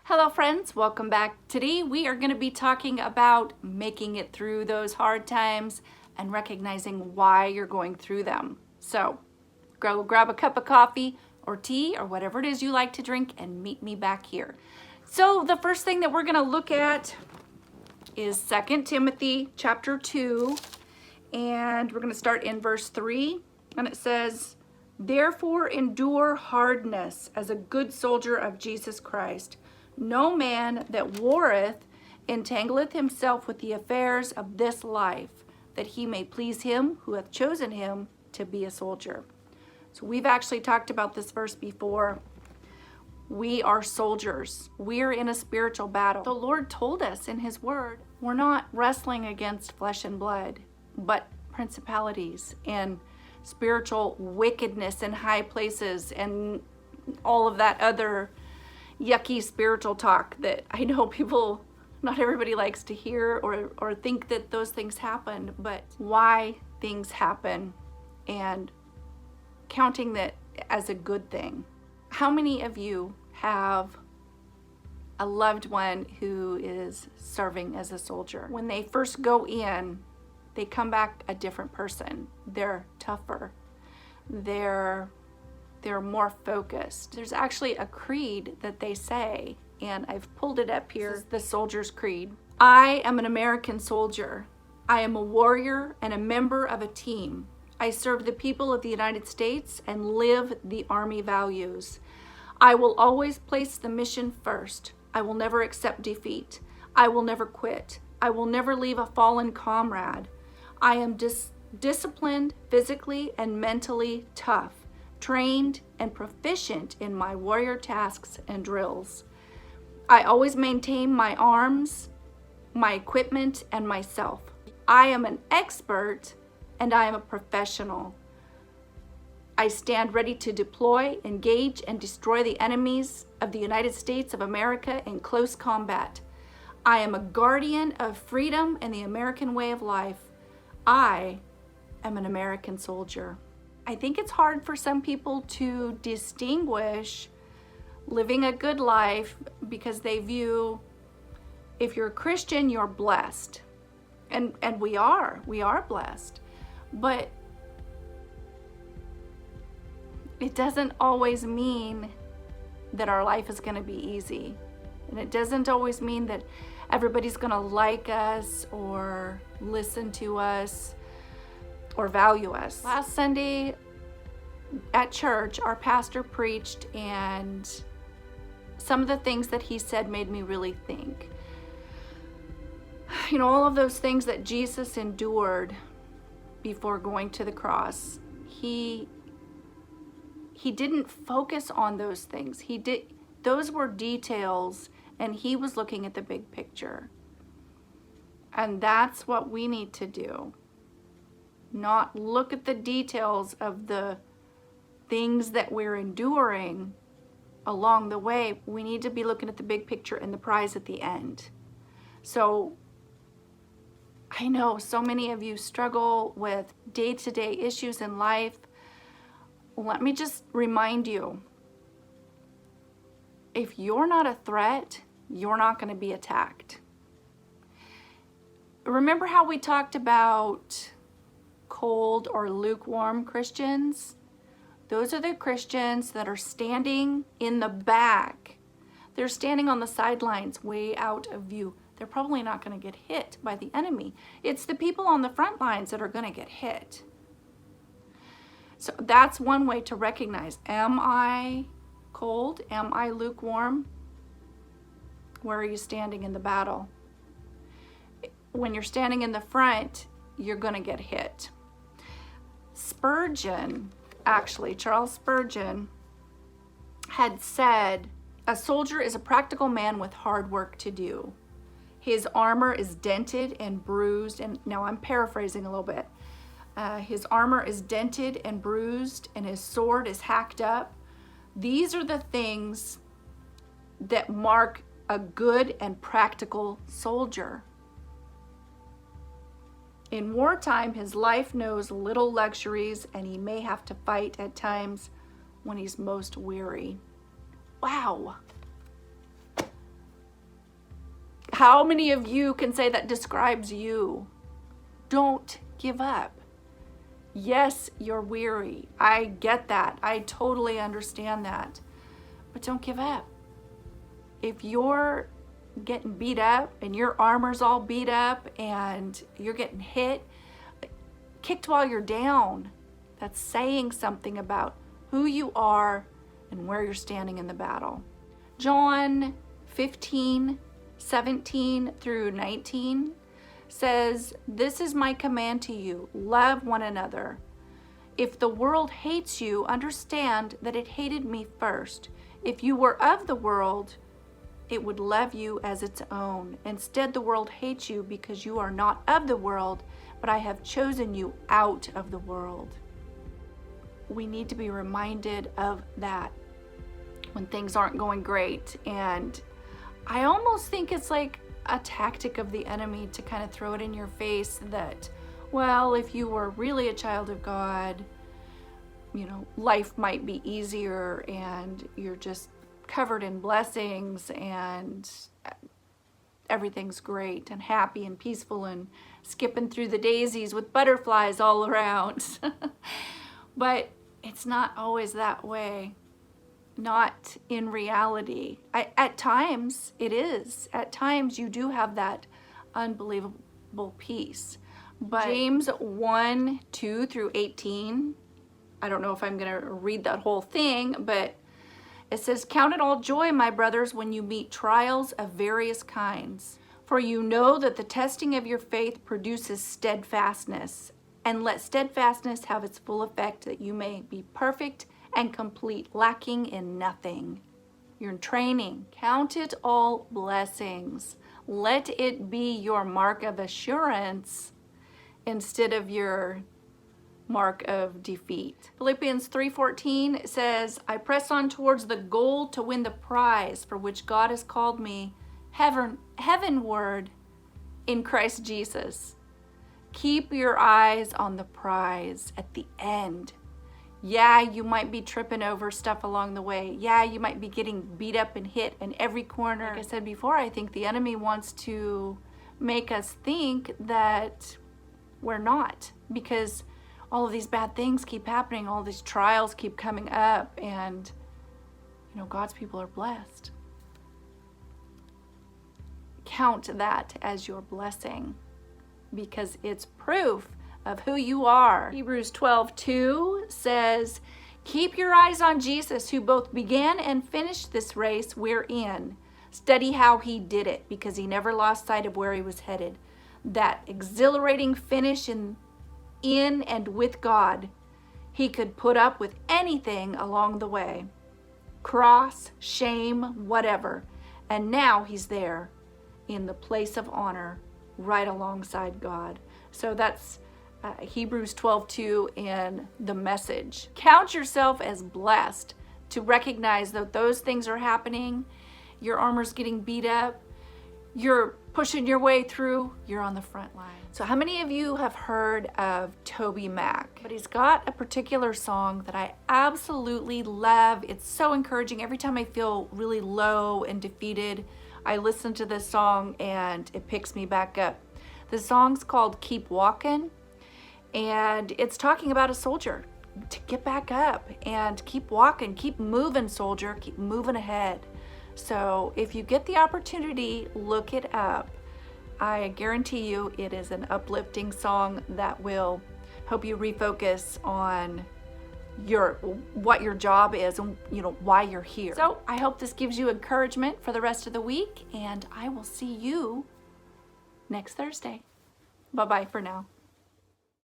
Hello friends, welcome back. Today we are going to be talking about making it through those hard times and recognizing why you're going through them. So go grab a cup of coffee or tea or whatever it is you like to drink and meet me back here. So the first thing that we're going to look at is 2 Timothy chapter 2, and we're going to start in verse 3, and it says, "Therefore endure hardness as a good soldier of Jesus Christ. No man that warreth entangleth himself with the affairs of this life, that he may please him who hath chosen him to be a soldier." So we've actually talked about this verse before. We are soldiers. We're in a spiritual battle. The Lord told us in his word, we're not wrestling against flesh and blood, but principalities and spiritual wickedness in high places and all of that other yucky spiritual talk that I know people, not everybody likes to hear or think that those things happen, but why things happen and counting that as a good thing. How many of you have a loved one who is serving as a soldier? When they first go in, they come back a different person. They're tougher. They're more focused. There's actually a creed that they say, and I've pulled it up here. This is the Soldier's Creed. "I am an American soldier. I am a warrior and a member of a team. I serve the people of the United States and live the Army values. I will always place the mission first. I will never accept defeat. I will never quit. I will never leave a fallen comrade. I am disciplined, physically and mentally tough, trained and proficient in my warrior tasks and drills. I always maintain my arms, my equipment, and myself. I am an expert and I am a professional. I stand ready to deploy, engage, and destroy the enemies of the United States of America in close combat. I am a guardian of freedom and the American way of life. I am an American soldier." I think it's hard for some people to distinguish living a good life because they view, if you're a Christian, you're blessed. And we are blessed. But it doesn't always mean that our life is going to be easy. And it doesn't always mean that everybody's going to like us or listen to us or value us. Last Sunday at church, our pastor preached, and some of the things that he said made me really think. You know, all of those things that Jesus endured before going to the cross, he didn't focus on those things. Those were details, and he was looking at the big picture. And that's what we need to do. Not look at the details of the things that we're enduring along the way. We need to be looking at the big picture and the prize at the end. So I know so many of you struggle with day-to-day issues in life. Let me just remind you, if you're not a threat, you're not going to be attacked. Remember how we talked about cold or lukewarm Christians? Those are the Christians that are standing in the back. They're standing on the sidelines, way out of view. They're probably not going to get hit by the enemy. It's the people on the front lines that are going to get hit. So that's one way to recognize, am I cold? Am I lukewarm? Where are you standing in the battle? When you're standing in the front, you're going to get hit. Charles Spurgeon had said, "A soldier is a practical man with hard work to do. His armor is dented and bruised," and now I'm paraphrasing a little bit. "His armor is dented and bruised, and his sword is hacked up. These are the things that mark a good and practical soldier. In wartime, his life knows little luxuries, and he may have to fight at times when he's most weary." Wow. How many of you can say that describes you? Don't give up. Yes, you're weary. I get that. I totally understand that. But don't give up. If you're getting beat up and your armor's all beat up and you're getting hit, kicked while you're down, that's saying something about who you are and where you're standing in the battle. John 15:17 through 19 says, "This is my command to you, love one another. If the world hates you, understand that it hated me first. If you were of the world, it would love you as its own. Instead, the world hates you because you are not of the world, but I have chosen you out of the world." We need to be reminded of that when things aren't going great. And I almost think it's like a tactic of the enemy to kind of throw it in your face that, well, if you were really a child of God, life might be easier and you're just covered in blessings and everything's great and happy and peaceful and skipping through the daisies with butterflies all around. But it's not always that way. Not in reality. At times it is. At times you do have that unbelievable peace. But James 1:2 through 18, I don't know if I'm going to read that whole thing, but it says, "Count it all joy, my brothers, when you meet trials of various kinds. For you know that the testing of your faith produces steadfastness. And let steadfastness have its full effect, that you may be perfect and complete, lacking in nothing." You're in training. Count it all blessings. Let it be your mark of assurance instead of your mark of defeat. Philippians 3:14 says, "I press on towards the goal to win the prize for which God has called me heavenward in Christ Jesus." Keep your eyes on the prize at the end. Yeah, you might be tripping over stuff along the way. Yeah, you might be getting beat up and hit in every corner. Like I said before, I think the enemy wants to make us think that we're not, because all of these bad things keep happening, all these trials keep coming up, and God's people are blessed. Count that as your blessing, because it's proof of who you are. Hebrews 12:2 says, "Keep your eyes on Jesus, who both began and finished this race we're in. Study how he did it, because he never lost sight of where he was headed. That exhilarating finish in and with God. He could put up with anything along the way. Cross, shame, whatever. And now he's there in the place of honor right alongside God." So that's Hebrews 12:2 in the Message. Count yourself as blessed to recognize that those things are happening. Your armor's getting beat up. You're pushing your way through. You're on the front line. So how many of you have heard of Toby Mac? But he's got a particular song that I absolutely love. It's so encouraging. Every time I feel really low and defeated, I listen to this song and it picks me back up. The song's called "Keep Walkin'," and it's talking about a soldier to get back up and keep walking, keep moving, soldier, keep moving ahead. So if you get the opportunity, look it up. I guarantee you it is an uplifting song that will help you refocus on what your job is and why you're here. So I hope this gives you encouragement for the rest of the week, and I will see you next Thursday. Bye-bye for now.